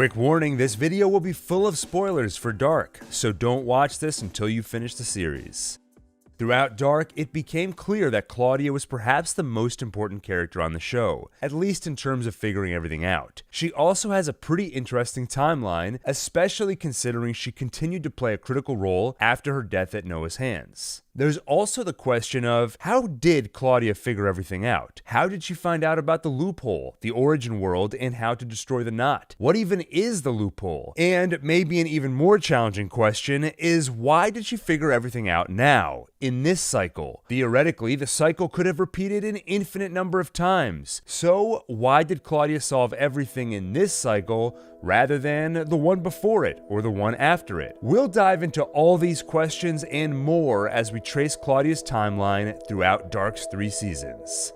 Quick warning, this video will be full of spoilers for Dark, so don't watch this until you finish the series. Throughout Dark, it became clear that Claudia was perhaps the most important character on the show, at least in terms of figuring everything out. She also has a pretty interesting timeline, especially considering she continued to play a critical role after her death at Noah's hands. There's also the question of, how did Claudia figure everything out? How did she find out about the loophole, the origin world, and how to destroy the knot? What even is the loophole? And maybe an even more challenging question is, why did she figure everything out now, in this cycle? Theoretically, the cycle could have repeated an infinite number of times. So why did Claudia solve everything in this cycle rather than the one before it or the one after it? We'll dive into all these questions and more as we trace Claudia's timeline throughout Dark's 3 seasons.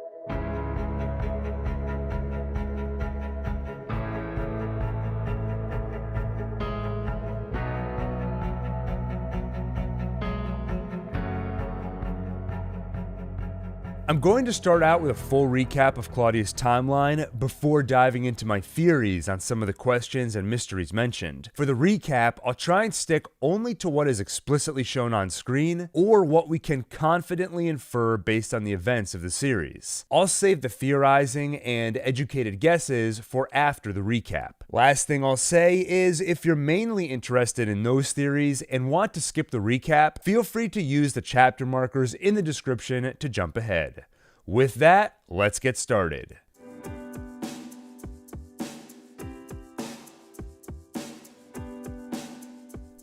I'm going to start out with a full recap of Claudia's timeline before diving into my theories on some of the questions and mysteries mentioned. For the recap, I'll try and stick only to what is explicitly shown on screen or what we can confidently infer based on the events of the series. I'll save the theorizing and educated guesses for after the recap. Last thing I'll say is, if you're mainly interested in those theories and want to skip the recap, feel free to use the chapter markers in the description to jump ahead. With that, let's get started.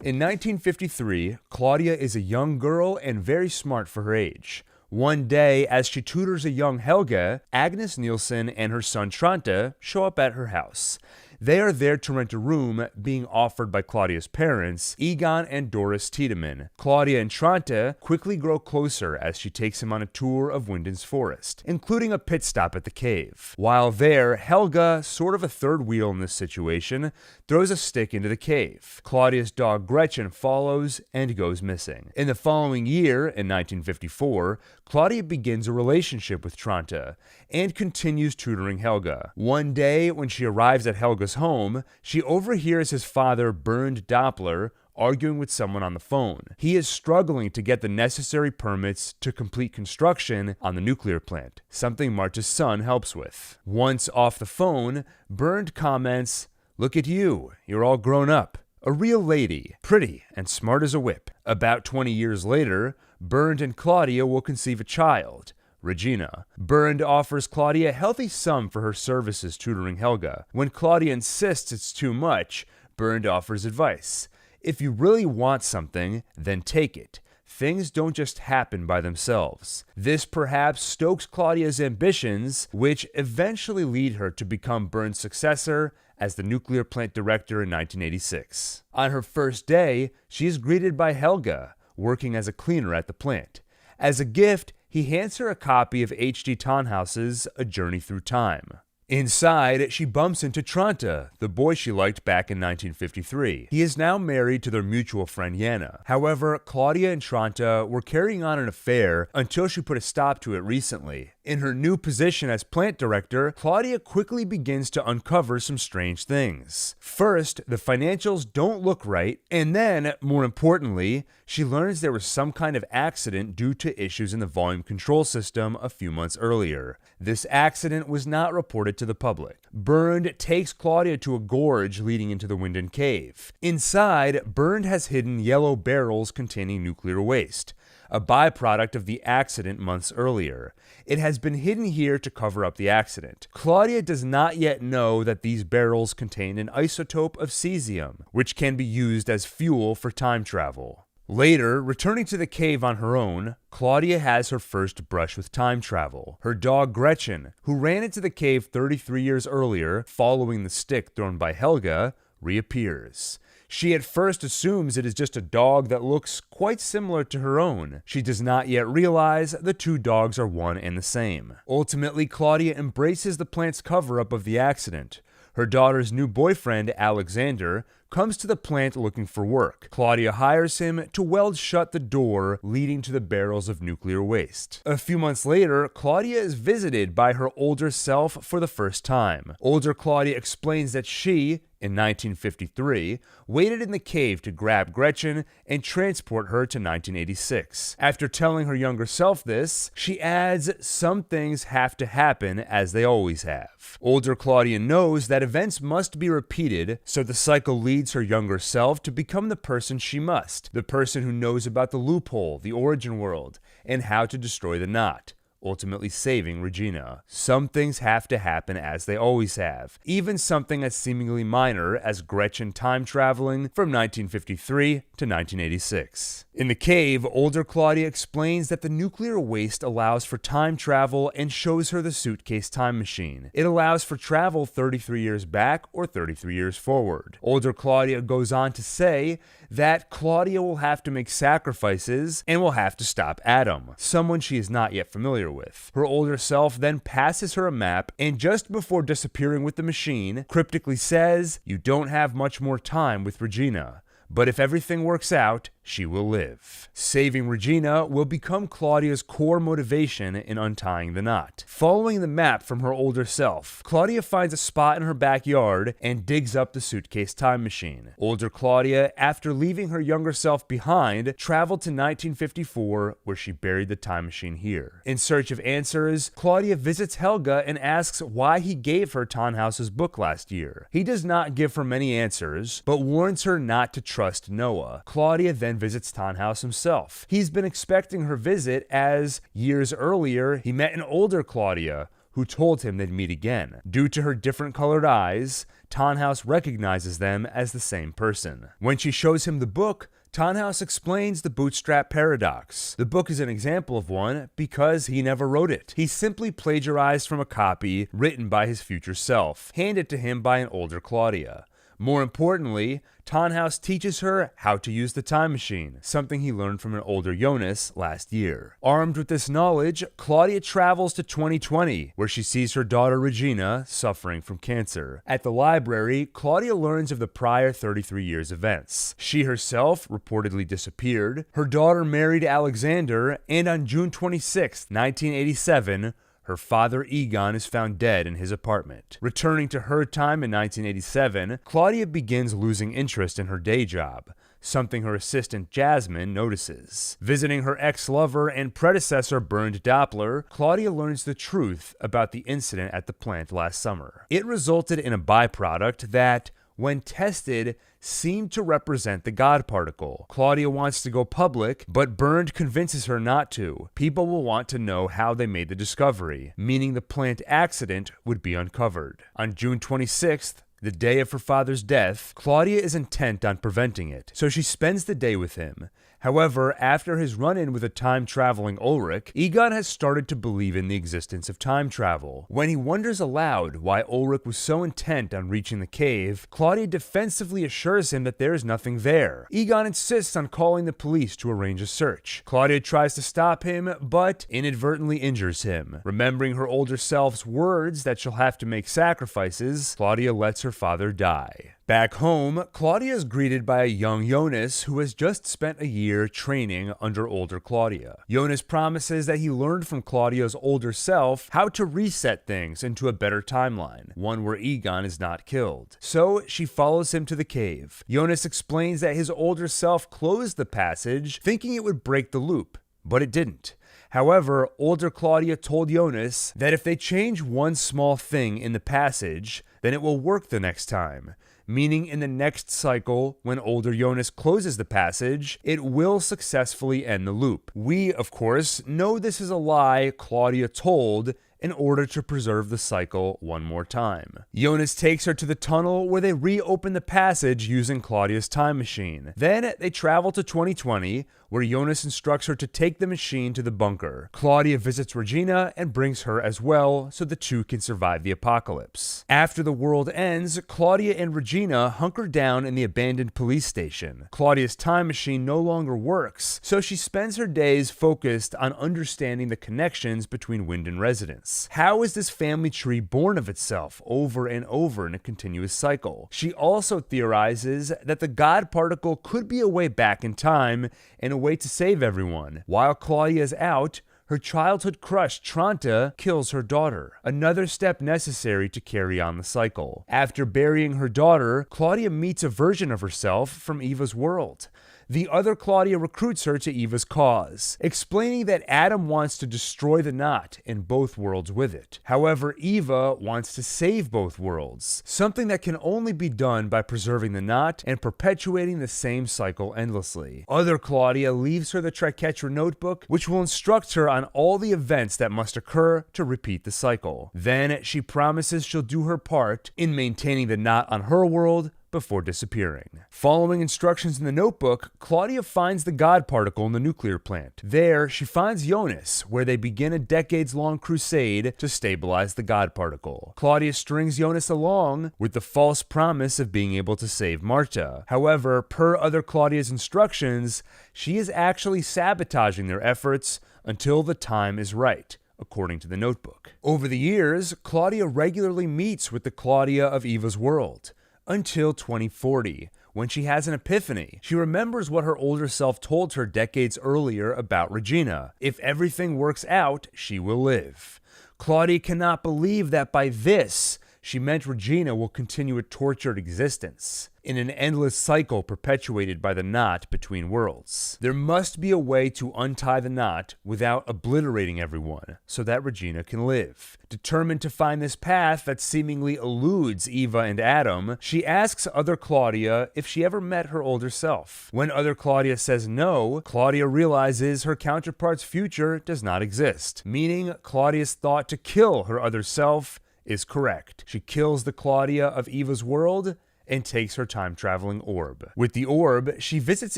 In 1953, Claudia is a young girl and very smart for her age. One day, as she tutors a young Helga, Agnes Nielsen and her son Tranta show up at her house. They are there to rent a room being offered by Claudia's parents, Egon and Doris Tiedemann. Claudia and Tranta quickly grow closer as she takes him on a tour of Winden's forest, including a pit stop at the cave. While there, Helga, sort of a third wheel in this situation, throws a stick into the cave. Claudia's dog Gretchen follows and goes missing. In the following year, in 1954, Claudia begins a relationship with Tranta and continues tutoring Helga. One day, when she arrives at Helga's home, she overhears his father, Bernd Doppler, arguing with someone on the phone. He is struggling to get the necessary permits to complete construction on the nuclear plant, something Marta's son helps with. Once off the phone, Bernd comments, "Look at you, you're all grown up. A real lady, pretty and smart as a whip." About 20 years later, Bernd and Claudia will conceive a child, Regina. Bernd offers Claudia a healthy sum for her services tutoring Helga. When Claudia insists it's too much, Bernd offers advice. If you really want something, then take it. Things don't just happen by themselves. This perhaps stokes Claudia's ambitions, which eventually lead her to become Bernd's successor as the nuclear plant director in 1986. On her first day, she is greeted by Helga, working as a cleaner at the plant. As a gift, he hands her a copy of H.G. Tannhaus's A Journey Through Time. Inside, she bumps into Tranta, the boy she liked back in 1953. He is now married to their mutual friend Jana. However, Claudia and Tranta were carrying on an affair until she put a stop to it recently. In her new position as plant director, Claudia quickly begins to uncover some strange things. First, the financials don't look right, and then, more importantly, she learns there was some kind of accident due to issues in the volume control system a few months earlier. This accident was not reported to the public. Bernd takes Claudia to a gorge leading into the Winden cave. Inside, Bernd has hidden yellow barrels containing nuclear waste, a byproduct of the accident months earlier. It has been hidden here to cover up the accident. Claudia does not yet know that these barrels contain an isotope of cesium, which can be used as fuel for time travel. Later, returning to the cave on her own, Claudia has her first brush with time travel. Her dog Gretchen, who ran into the cave 33 years earlier following the stick thrown by Helga, reappears. She at first assumes it is just a dog that looks quite similar to her own. She does not yet realize the two dogs are one and the same. Ultimately, Claudia embraces the plant's cover-up of the accident. Her daughter's new boyfriend, Alexander, comes to the plant looking for work. Claudia hires him to weld shut the door leading to the barrels of nuclear waste. A few months later, Claudia is visited by her older self for the first time. Older Claudia explains that she, in 1953, waited in the cave to grab Gretchen and transport her to 1986. After telling her younger self this, she adds, "Some things have to happen as they always have." Older Claudia knows that events must be repeated, so the cycle leads her younger self to become the person she must, the person who knows about the loophole, the origin world, and how to destroy the knot, ultimately saving Regina. Some things have to happen as they always have, even something as seemingly minor as Gretchen time traveling from 1953 to 1986. In the cave, Older Claudia explains that the nuclear waste allows for time travel and shows her the suitcase time machine. It allows for travel 33 years back or 33 years forward. Older Claudia goes on to say that Claudia will have to make sacrifices and will have to stop Adam, someone she is not yet familiar with. Her older self then passes her a map and just before disappearing with the machine, cryptically says, "You don't have much more time with Regina, but if everything works out, she will live." Saving Regina will become Claudia's core motivation in untying the knot. Following the map from her older self, Claudia finds a spot in her backyard and digs up the suitcase time machine. Older Claudia, after leaving her younger self behind, traveled to 1954, where she buried the time machine here. In search of answers, Claudia visits Helga and asks why he gave her Tannhaus's book last year. He does not give her many answers, but warns her not to trust Noah. Claudia then visits Tannhaus himself. He's been expecting her visit as, years earlier, he met an older Claudia who told him they'd meet again. Due to her different colored eyes, Tannhaus recognizes them as the same person. When she shows him the book, Tannhaus explains the bootstrap paradox. The book is an example of one because he never wrote it. He simply plagiarized from a copy written by his future self, handed to him by an older Claudia. More importantly, Tannhaus teaches her how to use the time machine, something he learned from an older Jonas last year. Armed with this knowledge, Claudia travels to 2020, where she sees her daughter Regina suffering from cancer. At the library, Claudia learns of the prior 33 years' events. She herself reportedly disappeared, her daughter married Alexander, and on June 26, 1987, her father Egon is found dead in his apartment. Returning to her time in 1987, Claudia begins losing interest in her day job, something her assistant Jasmine notices. Visiting her ex-lover and predecessor Bernd Doppler, Claudia learns the truth about the incident at the plant last summer. It resulted in a byproduct that, when tested, seemed to represent the God particle. Claudia wants to go public, but Bernd convinces her not to. People will want to know how they made the discovery, meaning the plant accident would be uncovered. On June 26th, the day of her father's death, Claudia is intent on preventing it, so she spends the day with him. However, after his run-in with a time-traveling Ulrich, Egon has started to believe in the existence of time travel. When he wonders aloud why Ulrich was so intent on reaching the cave, Claudia defensively assures him that there is nothing there. Egon insists on calling the police to arrange a search. Claudia tries to stop him, but inadvertently injures him. Remembering her older self's words that she'll have to make sacrifices, Claudia lets her father die. Back home, Claudia is greeted by a young Jonas who has just spent a year training under older Claudia. Jonas promises that he learned from Claudia's older self how to reset things into a better timeline, one where Egon is not killed. So she follows him to the cave. Jonas explains that his older self closed the passage, thinking it would break the loop, but it didn't. However, older Claudia told Jonas that if they change one small thing in the passage, then it will work the next time. Meaning in the next cycle, when older Jonas closes the passage, it will successfully end the loop. We, of course, know this is a lie Claudia told in order to preserve the cycle one more time. Jonas takes her to the tunnel where they reopen the passage using Claudia's time machine. Then they travel to 2020, where Jonas instructs her to take the machine to the bunker. Claudia visits Regina and brings her as well, so the two can survive the apocalypse. After the world ends, Claudia and Regina hunker down in the abandoned police station. Claudia's time machine no longer works, so she spends her days focused on understanding the connections between Winden residents. How is this family tree born of itself over and over in a continuous cycle? She also theorizes that the God particle could be a way back in time and a way to save everyone. While Claudia is out, her childhood crush, Tranta, kills her daughter, another step necessary to carry on the cycle. After burying her daughter, Claudia meets a version of herself from Eva's world. The other Claudia recruits her to Eva's cause, explaining that Adam wants to destroy the knot and both worlds with it. However, Eva wants to save both worlds, something that can only be done by preserving the knot and perpetuating the same cycle endlessly. Other Claudia leaves her the Triquetra notebook, which will instruct her on all the events that must occur to repeat the cycle. Then she promises she'll do her part in maintaining the knot on her world before disappearing. Following instructions in the notebook, Claudia finds the God particle in the nuclear plant. There, she finds Jonas, where they begin a decades-long crusade to stabilize the God particle. Claudia strings Jonas along with the false promise of being able to save Marta. However, per Other Claudia's instructions, she is actually sabotaging their efforts until the time is right, according to the notebook. Over the years, Claudia regularly meets with the Claudia of Eva's world, until 2040, when she has an epiphany. She remembers what her older self told her decades earlier about Regina. If everything works out, she will live. Claudia cannot believe that by this, she meant Regina will continue a tortured existence in an endless cycle perpetuated by the knot between worlds. There must be a way to untie the knot without obliterating everyone so that Regina can live. Determined to find this path that seemingly eludes Eva and Adam, she asks Other Claudia if she ever met her older self. When Other Claudia says no, Claudia realizes her counterpart's future does not exist, meaning Claudia's thought to kill her other self is correct. She kills the Claudia of Eva's world and takes her time-traveling orb. With the orb, she visits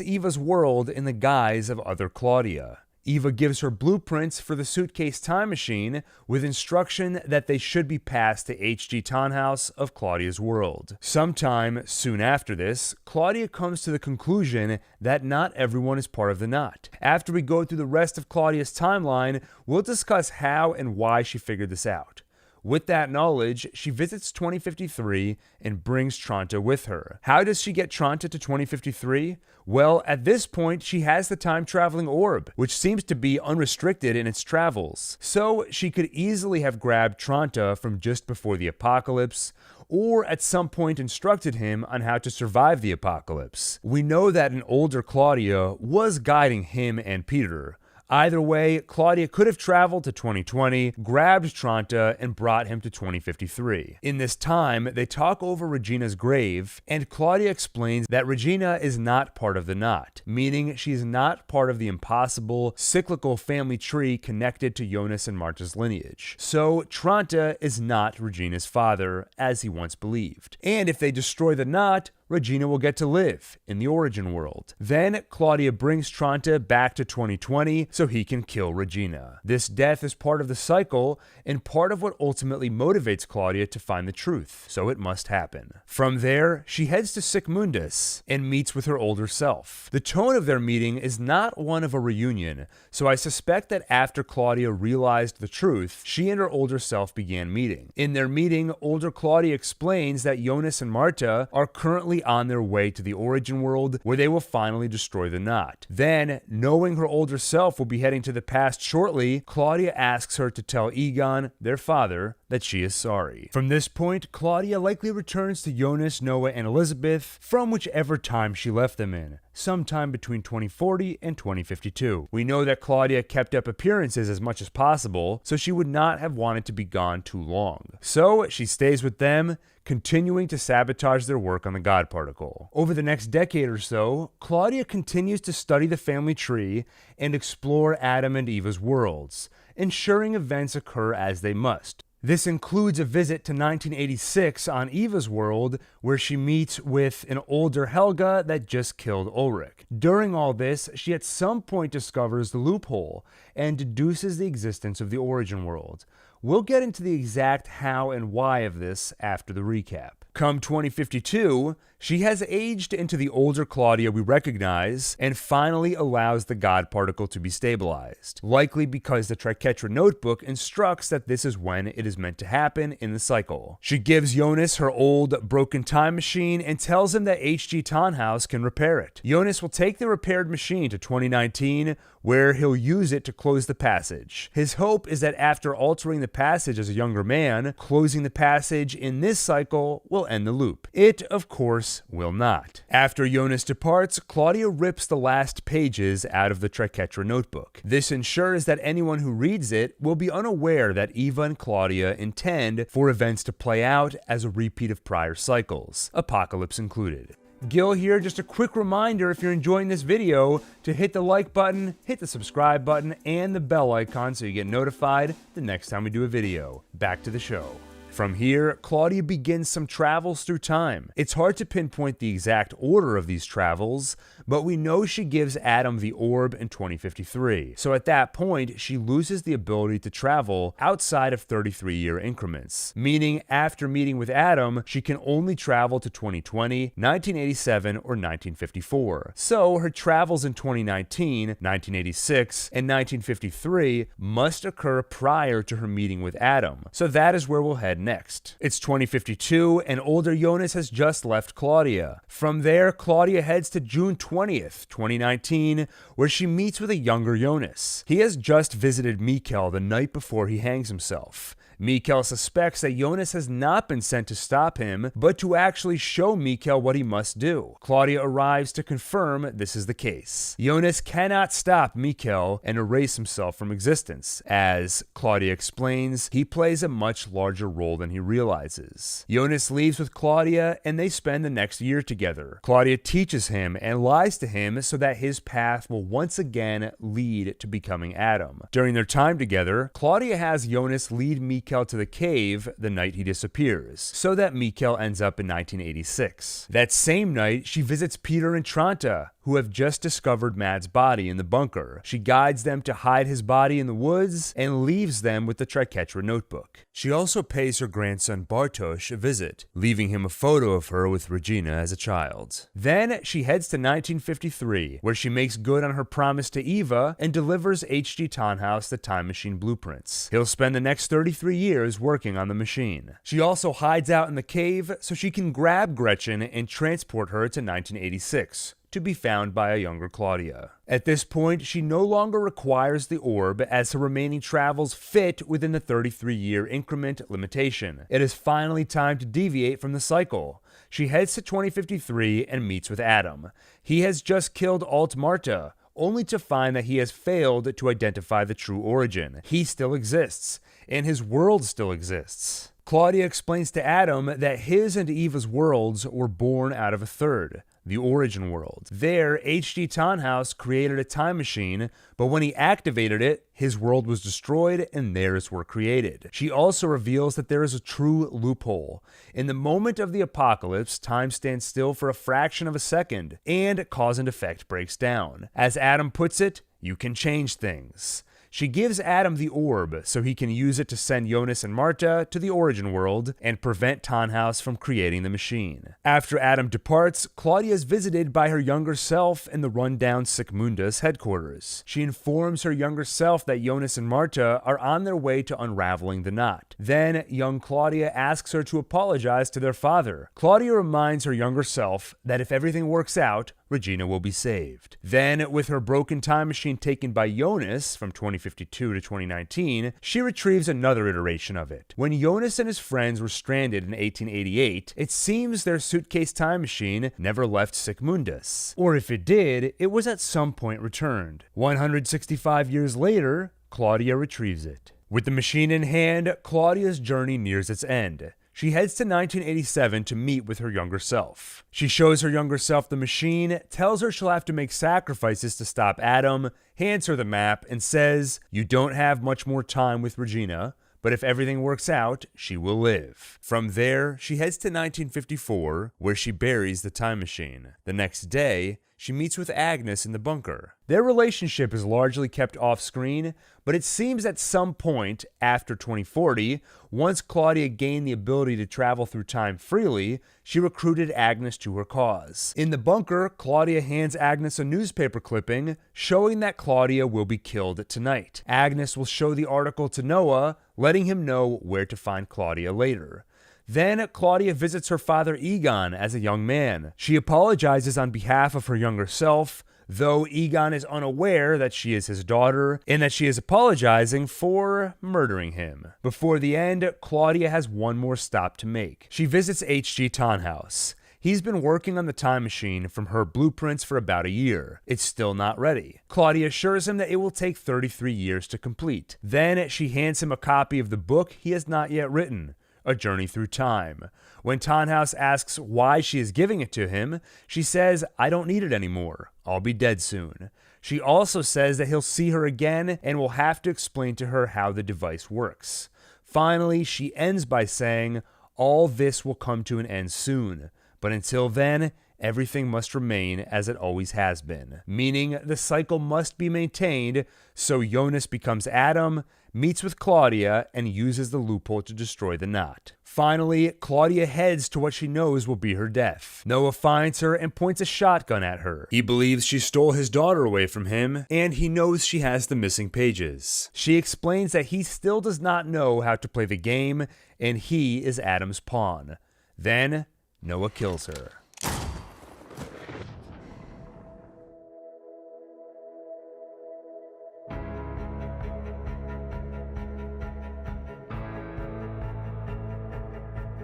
Eva's world in the guise of Other Claudia. Eva gives her blueprints for the suitcase time machine with instruction that they should be passed to H.G. Tannhaus of Claudia's world. Sometime soon after this, Claudia comes to the conclusion that not everyone is part of the knot. After we go through the rest of Claudia's timeline, we'll discuss how and why she figured this out. With that knowledge, she visits 2053 and brings Tranta with her. How does she get Tranta to 2053? Well, at this point, she has the time-traveling orb, which seems to be unrestricted in its travels. So she could easily have grabbed Tranta from just before the apocalypse, or at some point instructed him on how to survive the apocalypse. We know that an older Claudia was guiding him and Peter. Either way, Claudia could have traveled to 2020, grabbed Tranta, and brought him to 2053. In this time, they talk over Regina's grave, and Claudia explains that Regina is not part of the knot, meaning she is not part of the impossible, cyclical family tree connected to Jonas and Marta's lineage. So, Tranta is not Regina's father, as he once believed. And if they destroy the knot, Regina will get to live in the origin world. Then Claudia brings Tranta back to 2020 so he can kill Regina. This death is part of the cycle and part of what ultimately motivates Claudia to find the truth, so it must happen. From there, she heads to Sickmundus and meets with her older self. The tone of their meeting is not one of a reunion, so I suspect that after Claudia realized the truth, she and her older self began meeting. In their meeting, older Claudia explains that Jonas and Marta are currently on their way to the origin world where they will finally destroy the knot. Then, knowing her older self will be heading to the past shortly, Claudia asks her to tell Egon, their father, that she is sorry. From this point, Claudia likely returns to Jonas, Noah, and Elizabeth from whichever time she left them in, sometime between 2040 and 2052. We know that Claudia kept up appearances as much as possible, so she would not have wanted to be gone too long. So, she stays with them, continuing to sabotage their work on the God particle. Over the next decade or so, Claudia continues to study the family tree and explore Adam and Eva's worlds, ensuring events occur as they must. This includes a visit to 1986 on Eva's world, where she meets with an older Helga that just killed Ulrich. During all this, she at some point discovers the loophole and deduces the existence of the origin world. We'll get into the exact how and why of this after the recap. Come 2052, she has aged into the older Claudia we recognize and finally allows the God particle to be stabilized, likely because the Triquetra notebook instructs that this is when it is meant to happen in the cycle. She gives Jonas her old broken time machine and tells him that H.G. Tannhaus can repair it. Jonas will take the repaired machine to 2019, where he'll use it to close the passage. His hope is that after altering the passage as a younger man, closing the passage in this cycle will end the loop. It, of course, will not. After Jonas departs, Claudia rips the last pages out of the Triquetra notebook. This ensures that anyone who reads it will be unaware that Eva and Claudia intend for events to play out as a repeat of prior cycles, Apocalypse included. Gil here, just a quick reminder if you're enjoying this video to hit the like button, hit the subscribe button, and the bell icon so you get notified the next time we do a video. Back to the show. From here, Claudia begins some travels through time. It's hard to pinpoint the exact order of these travels, but we know she gives Adam the orb in 2053. So at that point, she loses the ability to travel outside of 33-year increments, meaning after meeting with Adam, she can only travel to 2020, 1987, or 1954. So her travels in 2019, 1986, and 1953 must occur prior to her meeting with Adam. So that is where we'll head next. It's 2052, and older Jonas has just left Claudia. From there, Claudia heads to June 20th, 2019, where she meets with a younger Jonas. He has just visited Mikkel the night before he hangs himself. Mikkel suspects that Jonas has not been sent to stop him, but to actually show Mikkel what he must do. Claudia arrives to confirm this is the case. Jonas cannot stop Mikkel and erase himself from existence. As Claudia explains, he plays a much larger role than he realizes. Jonas leaves with Claudia and they spend the next year together. Claudia teaches him and lies to him so that his path will once again lead to becoming Adam. During their time together, Claudia has Jonas lead Mikkel to the cave the night he disappears, so that Mikkel ends up in 1986. That same night, she visits Peter and Tranta, who have just discovered Mad's body in the bunker. She guides them to hide his body in the woods and leaves them with the Triquetra notebook. She also pays her grandson Bartosz a visit, leaving him a photo of her with Regina as a child. Then she heads to 1953, where she makes good on her promise to Eva and delivers H.G. Tannhaus the time machine blueprints. He'll spend the next 33 years working on the machine. She also hides out in the cave so she can grab Gretchen and transport her to 1986. To be found by a younger Claudia. At this point, she no longer requires the orb as her remaining travels fit within the 33-year increment limitation. It is finally time to deviate from the cycle. She heads to 2053 and meets with Adam. He has just killed Alt Marta, only to find that he has failed to identify the true origin. He still exists, and his world still exists. Claudia explains to Adam that his and Eva's worlds were born out of a third, the origin world. There, H.G. Tannhaus created a time machine, but when he activated it, his world was destroyed and theirs were created. She also reveals that there is a true loophole. In the moment of the apocalypse, time stands still for a fraction of a second, and cause and effect breaks down. As Adam puts it, you can change things. She gives Adam the orb so he can use it to send Jonas and Marta to the origin world and prevent Tannhaus from creating the machine. After Adam departs, Claudia is visited by her younger self in the rundown Sigmundus headquarters. She informs her younger self that Jonas and Marta are on their way to unraveling the knot. Then, young Claudia asks her to apologize to their father. Claudia reminds her younger self that if everything works out, Regina will be saved. Then, with her broken time machine taken by Jonas from 2052 to 2019, she retrieves another iteration of it. When Jonas and his friends were stranded in 1888, it seems their suitcase time machine never left Sigmundus. Or if it did, it was at some point returned. 165 years later, Claudia retrieves it. With the machine in hand, Claudia's journey nears its end. She heads to 1987 to meet with her younger self. She shows her younger self the machine, tells her she'll have to make sacrifices to stop Adam, hands her the map, and says, "You don't have much more time with Regina, but if everything works out, she will live. From there, she heads to 1954, where she buries the time machine. The next day, she meets with Agnes in the bunker. Their relationship is largely kept off screen, but it seems at some point after 2040, once Claudia gained the ability to travel through time freely, she recruited Agnes to her cause. In the bunker, Claudia hands Agnes a newspaper clipping showing that Claudia will be killed tonight. Agnes will show the article to Noah, letting him know where to find Claudia later. Then Claudia visits her father Egon as a young man. She apologizes on behalf of her younger self, though Egon is unaware that she is his daughter and that she is apologizing for murdering him. Before the end, Claudia has one more stop to make. She visits H.G. Tannhaus. He's been working on the time machine from her blueprints for about a year. It's still not ready. Claudia assures him that it will take 33 years to complete. Then she hands him a copy of the book he has not yet written, A Journey Through Time. When Tannhaus asks why she is giving it to him, she says, "I don't need it anymore. I'll be dead soon." She also says that he'll see her again and will have to explain to her how the device works. Finally, she ends by saying, "All this will come to an end soon, but until then, everything must remain as it always has been," meaning the cycle must be maintained, so Jonas becomes Adam, meets with Claudia, and uses the loophole to destroy the knot. Finally, Claudia heads to what she knows will be her death. Noah finds her and points a shotgun at her. He believes she stole his daughter away from him, and he knows she has the missing pages. She explains that he still does not know how to play the game, and he is Adam's pawn. Then, Noah kills her.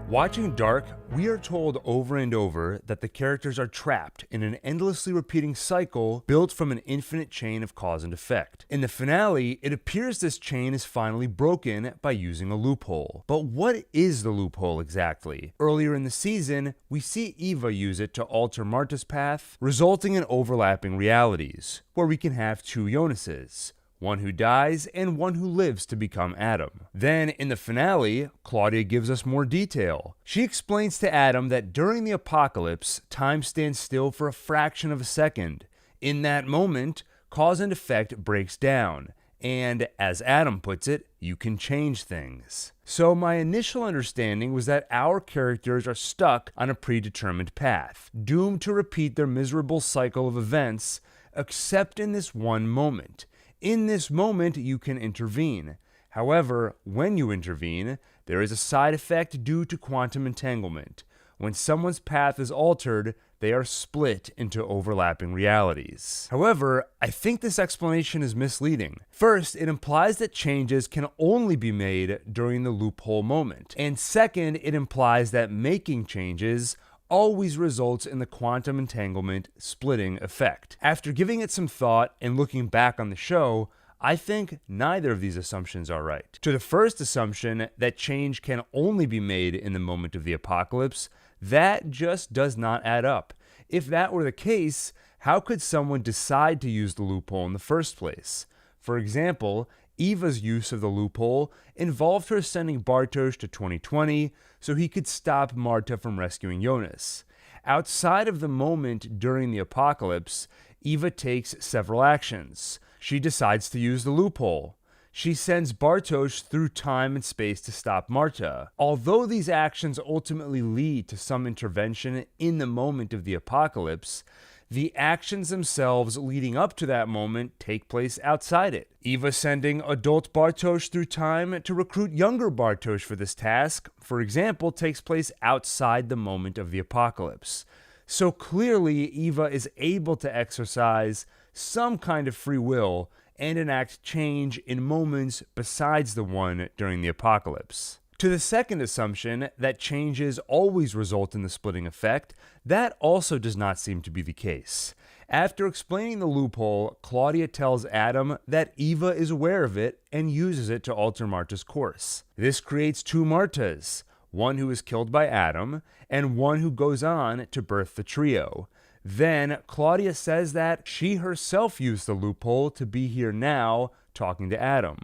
Watching Dark, we are told over and over that the characters are trapped in an endlessly repeating cycle built from an infinite chain of cause and effect. In the finale, it appears this chain is finally broken by using a loophole. But what is the loophole exactly? Earlier in the season, we see Eva use it to alter Marta's path, resulting in overlapping realities, where we can have two Jonases, one who dies and one who lives to become Adam. Then, in the finale, Claudia gives us more detail. She explains to Adam that during the apocalypse, time stands still for a fraction of a second. In that moment, cause and effect breaks down, and, as Adam puts it, you can change things. So my initial understanding was that our characters are stuck on a predetermined path, doomed to repeat their miserable cycle of events, except in this one moment. In this moment, you can intervene. However, when you intervene, there is a side effect due to quantum entanglement. When someone's path is altered, they are split into overlapping realities. However, I think this explanation is misleading. First, it implies that changes can only be made during the loophole moment. And second, it implies that making changes always results in the quantum entanglement splitting effect. After giving it some thought and looking back on the show, I think neither of these assumptions are right. To the first assumption, that change can only be made in the moment of the apocalypse, that just does not add up. If that were the case, how could someone decide to use the loophole in the first place? For example, Eva's use of the loophole involved her sending Bartosz to 2020 so he could stop Marta from rescuing Jonas. Outside of the moment during the apocalypse, Eva takes several actions. She decides to use the loophole. She sends Bartosz through time and space to stop Marta. Although these actions ultimately lead to some intervention in the moment of the apocalypse, the actions themselves leading up to that moment take place outside it. Eva sending adult Bartosz through time to recruit younger Bartosz for this task, for example, takes place outside the moment of the apocalypse. So clearly, Eva is able to exercise some kind of free will and enact change in moments besides the one during the apocalypse. To the second assumption, that changes always result in the splitting effect, that also does not seem to be the case. After explaining the loophole, Claudia tells Adam that Eva is aware of it and uses it to alter Marta's course. This creates two Martas, one who is killed by Adam and one who goes on to birth the trio. Then Claudia says that she herself used the loophole to be here now talking to Adam.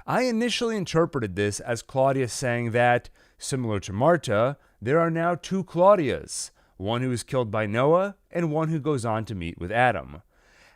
I initially interpreted this as Claudia saying that, similar to Marta, there are now two Claudias, one who is killed by Noah and one who goes on to meet with Adam.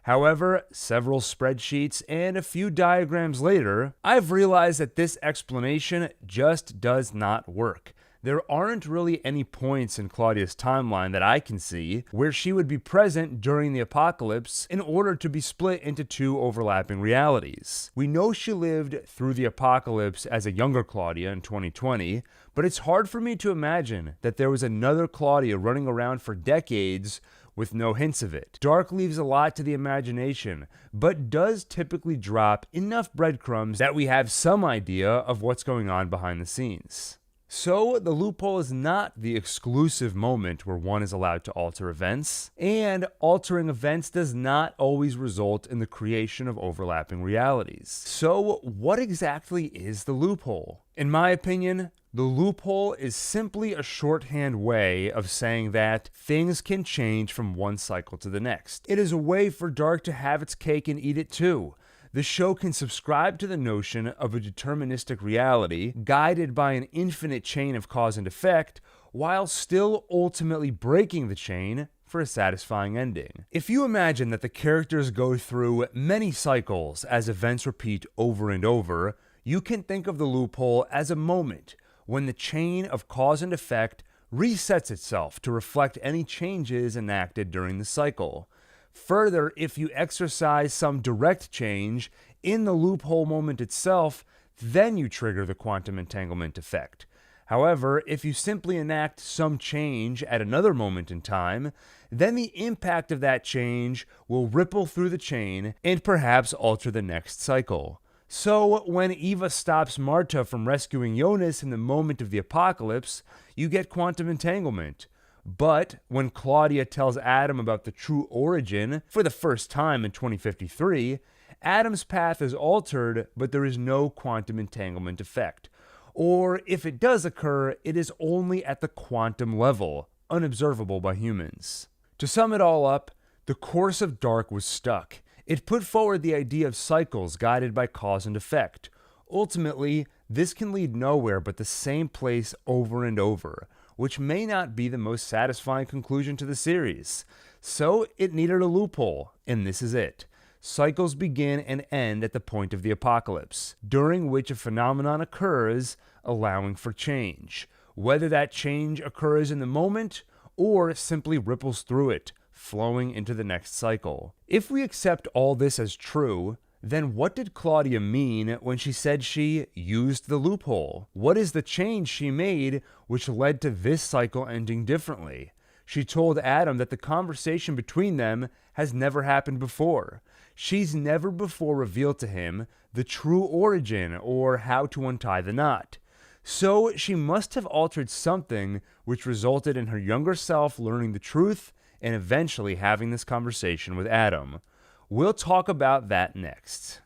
However, several spreadsheets and a few diagrams later, I've realized that this explanation just does not work. There aren't really any points in Claudia's timeline that I can see where she would be present during the apocalypse in order to be split into two overlapping realities. We know she lived through the apocalypse as a younger Claudia in 2020, but it's hard for me to imagine that there was another Claudia running around for decades with no hints of it. Dark leaves a lot to the imagination, but does typically drop enough breadcrumbs that we have some idea of what's going on behind the scenes. So, the loophole is not the exclusive moment where one is allowed to alter events, and altering events does not always result in the creation of overlapping realities. So, what exactly is the loophole? In my opinion, the loophole is simply a shorthand way of saying that things can change from one cycle to the next. It is a way for Dark to have its cake and eat it too. The show can subscribe to the notion of a deterministic reality guided by an infinite chain of cause and effect, while still ultimately breaking the chain for a satisfying ending. If you imagine that the characters go through many cycles as events repeat over and over, you can think of the loophole as a moment when the chain of cause and effect resets itself to reflect any changes enacted during the cycle. Further, if you exercise some direct change in the loophole moment itself, then you trigger the quantum entanglement effect. However, if you simply enact some change at another moment in time, then the impact of that change will ripple through the chain and perhaps alter the next cycle. So, when Eva stops Marta from rescuing Jonas in the moment of the apocalypse, you get quantum entanglement. But when Claudia tells Adam about the true origin for the first time in 2053, Adam's path is altered, but there is no quantum entanglement effect. Or if it does occur, it is only at the quantum level, unobservable by humans. To sum it all up, the course of Dark was stuck. It put forward the idea of cycles guided by cause and effect. Ultimately, this can lead nowhere but the same place over and over, which may not be the most satisfying conclusion to the series. So it needed a loophole, and this is it. Cycles begin and end at the point of the apocalypse, during which a phenomenon occurs, allowing for change. Whether that change occurs in the moment, or simply ripples through it, flowing into the next cycle. If we accept all this as true, then what did Claudia mean when she said she used the loophole? What is the change she made which led to this cycle ending differently? She told Adam that the conversation between them has never happened before. She's never before revealed to him the true origin or how to untie the knot. So she must have altered something which resulted in her younger self learning the truth and eventually having this conversation with Adam. We'll talk about that next.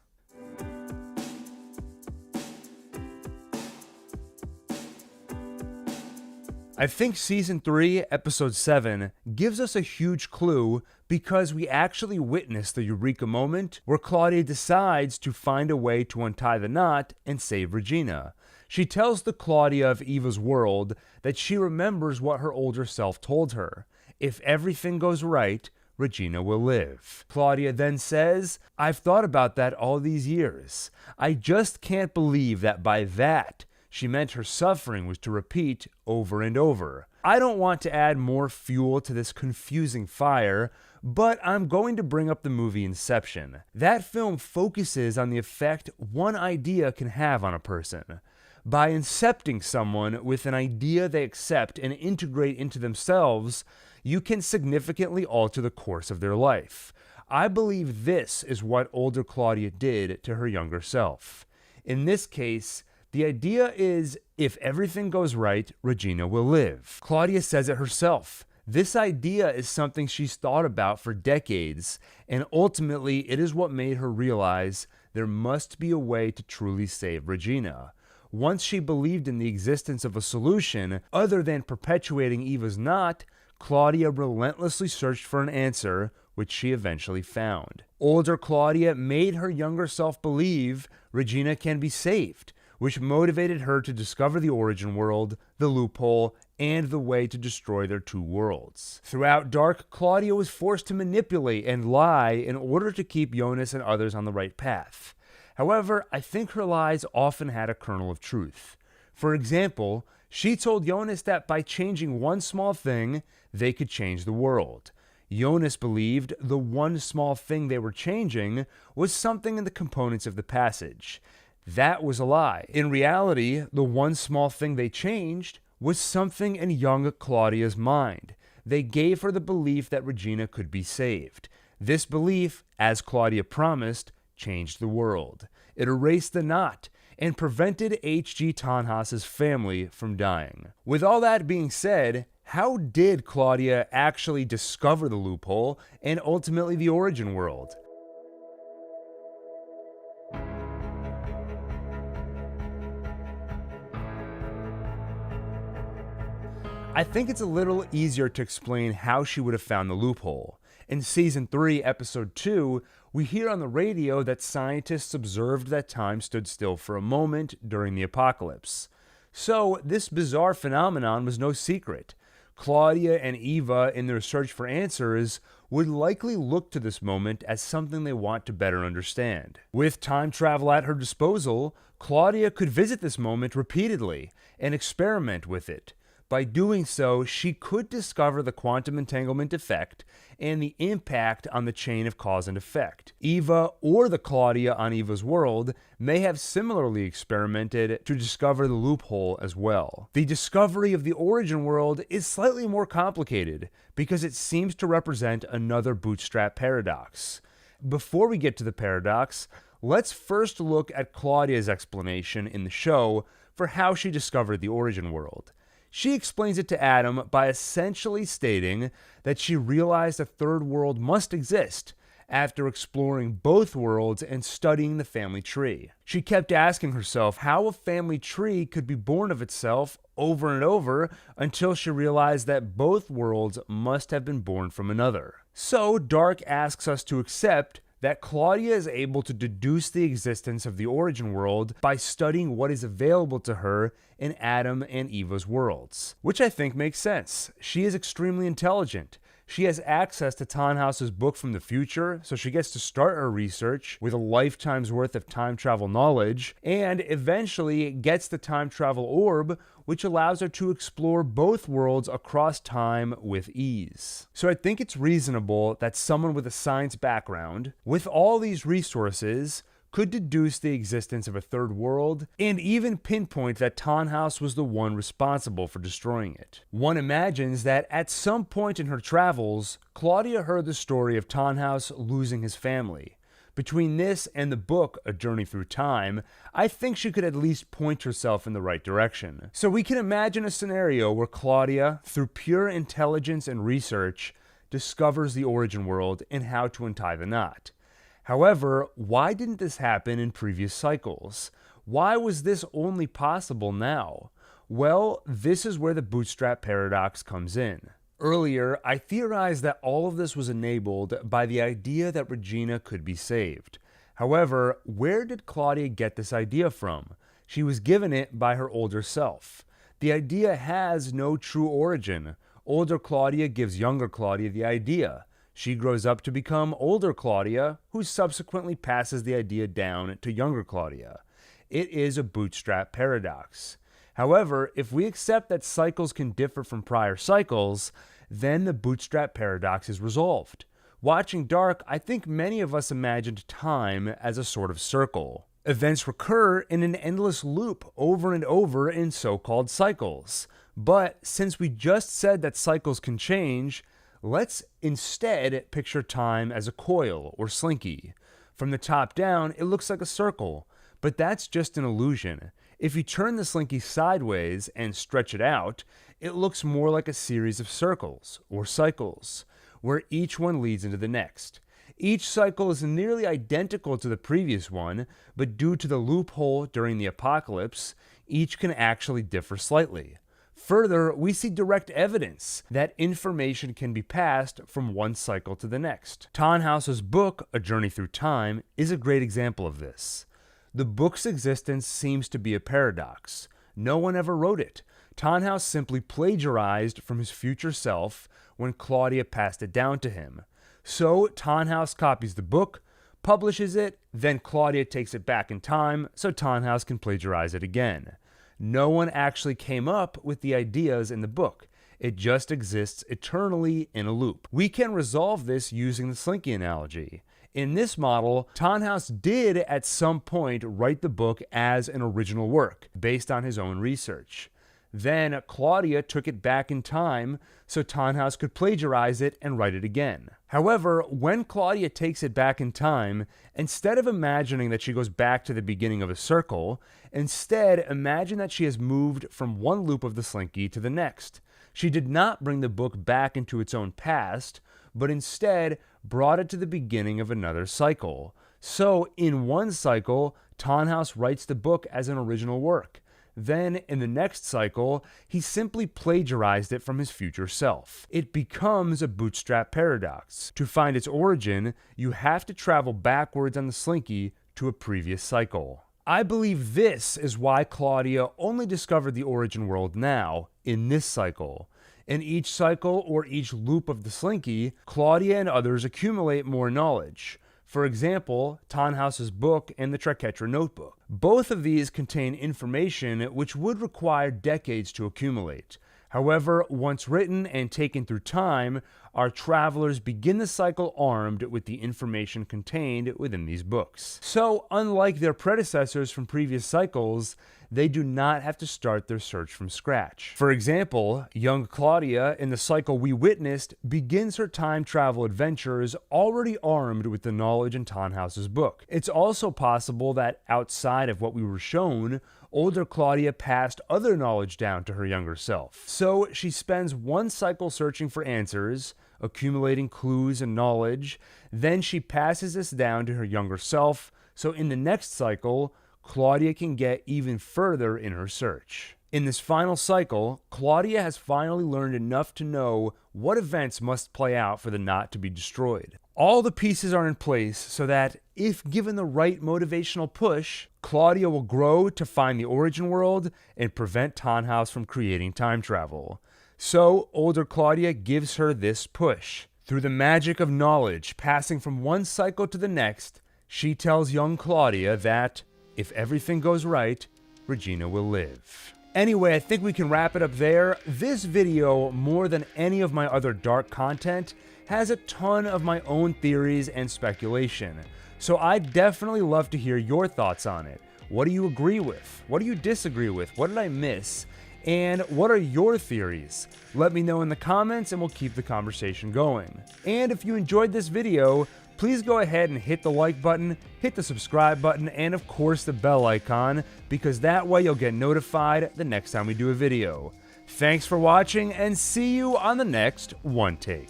I think Season 3, Episode 7 gives us a huge clue because we actually witness the eureka moment where Claudia decides to find a way to untie the knot and save Regina. She tells the Claudia of Eva's world that she remembers what her older self told her. If everything goes right, Regina will live. Claudia then says, "I've thought about that all these years. I just can't believe that by that, she meant her suffering was to repeat over and over." I don't want to add more fuel to this confusing fire, but I'm going to bring up the movie Inception. That film focuses on the effect one idea can have on a person. By incepting someone with an idea they accept and integrate into themselves, you can significantly alter the course of their life. I believe this is what older Claudia did to her younger self. In this case, the idea is, if everything goes right, Regina will live. Claudia says it herself. This idea is something she's thought about for decades, and ultimately it is what made her realize there must be a way to truly save Regina. Once she believed in the existence of a solution other than perpetuating Eva's knot, Claudia relentlessly searched for an answer, which she eventually found. Older Claudia made her younger self believe Regina can be saved, which motivated her to discover the origin world, the loophole, and the way to destroy their two worlds. Throughout Dark, Claudia was forced to manipulate and lie in order to keep Jonas and others on the right path. However, I think her lies often had a kernel of truth. For example, she told Jonas that by changing one small thing, they could change the world. Jonas believed the one small thing they were changing was something in the components of the passage. That was a lie. In reality, the one small thing they changed was something in young Claudia's mind. They gave her the belief that Regina could be saved. This belief, as Claudia promised, changed the world. It erased the knot and prevented H.G. Tannhaus's family from dying. With all that being said, how did Claudia actually discover the loophole and ultimately the origin world? I think it's a little easier to explain how she would have found the loophole. In Season 3, Episode 2, we hear on the radio that scientists observed that time stood still for a moment during the apocalypse. So, this bizarre phenomenon was no secret. Claudia and Eva, in their search for answers, would likely look to this moment as something they want to better understand. With time travel at her disposal, Claudia could visit this moment repeatedly and experiment with it. By doing so, she could discover the quantum entanglement effect and the impact on the chain of cause and effect. Eva, or the Claudia on Eva's world, may have similarly experimented to discover the loophole as well. The discovery of the origin world is slightly more complicated because it seems to represent another bootstrap paradox. Before we get to the paradox, let's first look at Claudia's explanation in the show for how she discovered the origin world. She explains it to Adam by essentially stating that she realized a third world must exist after exploring both worlds and studying the family tree. She kept asking herself how a family tree could be born of itself over and over until she realized that both worlds must have been born from another. So Dark asks us to accept that Claudia is able to deduce the existence of the origin world by studying what is available to her in Adam and Eva's worlds, which I think makes sense. She is extremely intelligent. She has access to Tannhaus's book from the future, so she gets to start her research with a lifetime's worth of time travel knowledge, and eventually gets the time travel orb, which allows her to explore both worlds across time with ease. So I think it's reasonable that someone with a science background, with all these resources, could deduce the existence of a third world, and even pinpoint that Tannhaus was the one responsible for destroying it. One imagines that at some point in her travels, Claudia heard the story of Tannhaus losing his family. Between this and the book, A Journey Through Time, I think she could at least point herself in the right direction. So we can imagine a scenario where Claudia, through pure intelligence and research, discovers the origin world and how to untie the knot. However, why didn't this happen in previous cycles? Why was this only possible now? Well, this is where the bootstrap paradox comes in. Earlier, I theorized that all of this was enabled by the idea that Regina could be saved. However, where did Claudia get this idea from? She was given it by her older self. The idea has no true origin. Older Claudia gives younger Claudia the idea. She grows up to become Older Claudia, who subsequently passes the idea down to younger Claudia. It is a bootstrap paradox. However, if we accept that cycles can differ from prior cycles, then the bootstrap paradox is resolved. Watching Dark, I think many of us imagined time as a sort of circle. Events recur in an endless loop over and over in so-called cycles. But since we just said that cycles can change, let's instead picture time as a coil or slinky. From the top down, it looks like a circle, but that's just an illusion. If you turn the slinky sideways and stretch it out, it looks more like a series of circles or cycles, where each one leads into the next. Each cycle is nearly identical to the previous one, but due to the loophole during the apocalypse, each can actually differ slightly. Further, we see direct evidence that information can be passed from one cycle to the next. Tannhaus's book, A Journey Through Time, is a great example of this. The book's existence seems to be a paradox. No one ever wrote it. Tannhaus simply plagiarized from his future self when Claudia passed it down to him. So Tannhaus copies the book, publishes it, then Claudia takes it back in time so Tannhaus can plagiarize it again. No one actually came up with the ideas in the book. It just exists eternally in a loop. We can resolve this using the Slinky analogy. In this model, Tannhaus did at some point write the book as an original work, based on his own research. Then Claudia took it back in time so Tannhaus could plagiarize it and write it again. However, when Claudia takes it back in time, instead of imagining that she goes back to the beginning of a circle, instead imagine that she has moved from one loop of the Slinky to the next. She did not bring the book back into its own past, but instead brought it to the beginning of another cycle. So in one cycle, Tannhaus writes the book as an original work. Then, in the next cycle, he simply plagiarized it from his future self. It becomes a bootstrap paradox. To find its origin, you have to travel backwards on the Slinky to a previous cycle. I believe this is why Claudia only discovered the origin world now, in this cycle. In each cycle or each loop of the Slinky, Claudia and others accumulate more knowledge. For example, Tannhaus's book and the Triquetra notebook. Both of these contain information which would require decades to accumulate. However, once written and taken through time, our travelers begin the cycle armed with the information contained within these books. So, unlike their predecessors from previous cycles, they do not have to start their search from scratch. For example, young Claudia, in the cycle we witnessed, begins her time travel adventures already armed with the knowledge in Tannhaus's book. It's also possible that outside of what we were shown, older Claudia passed other knowledge down to her younger self. So she spends one cycle searching for answers, accumulating clues and knowledge, then she passes this down to her younger self, so in the next cycle, Claudia can get even further in her search. In this final cycle, Claudia has finally learned enough to know what events must play out for the knot to be destroyed. All the pieces are in place so that, if given the right motivational push, Claudia will grow to find the origin world and prevent Tannhaus from creating time travel. So, older Claudia gives her this push. Through the magic of knowledge passing from one cycle to the next, she tells young Claudia that, if everything goes right, Regina will live. Anyway, I think we can wrap it up there. This video, more than any of my other dark content, has a ton of my own theories and speculation. So I'd definitely love to hear your thoughts on it. What do you agree with? What do you disagree with? What did I miss? And what are your theories? Let me know in the comments and we'll keep the conversation going. And if you enjoyed this video, please go ahead and hit the like button, hit the subscribe button, and of course the bell icon, because that way you'll get notified the next time we do a video. Thanks for watching, and see you on the next One Take.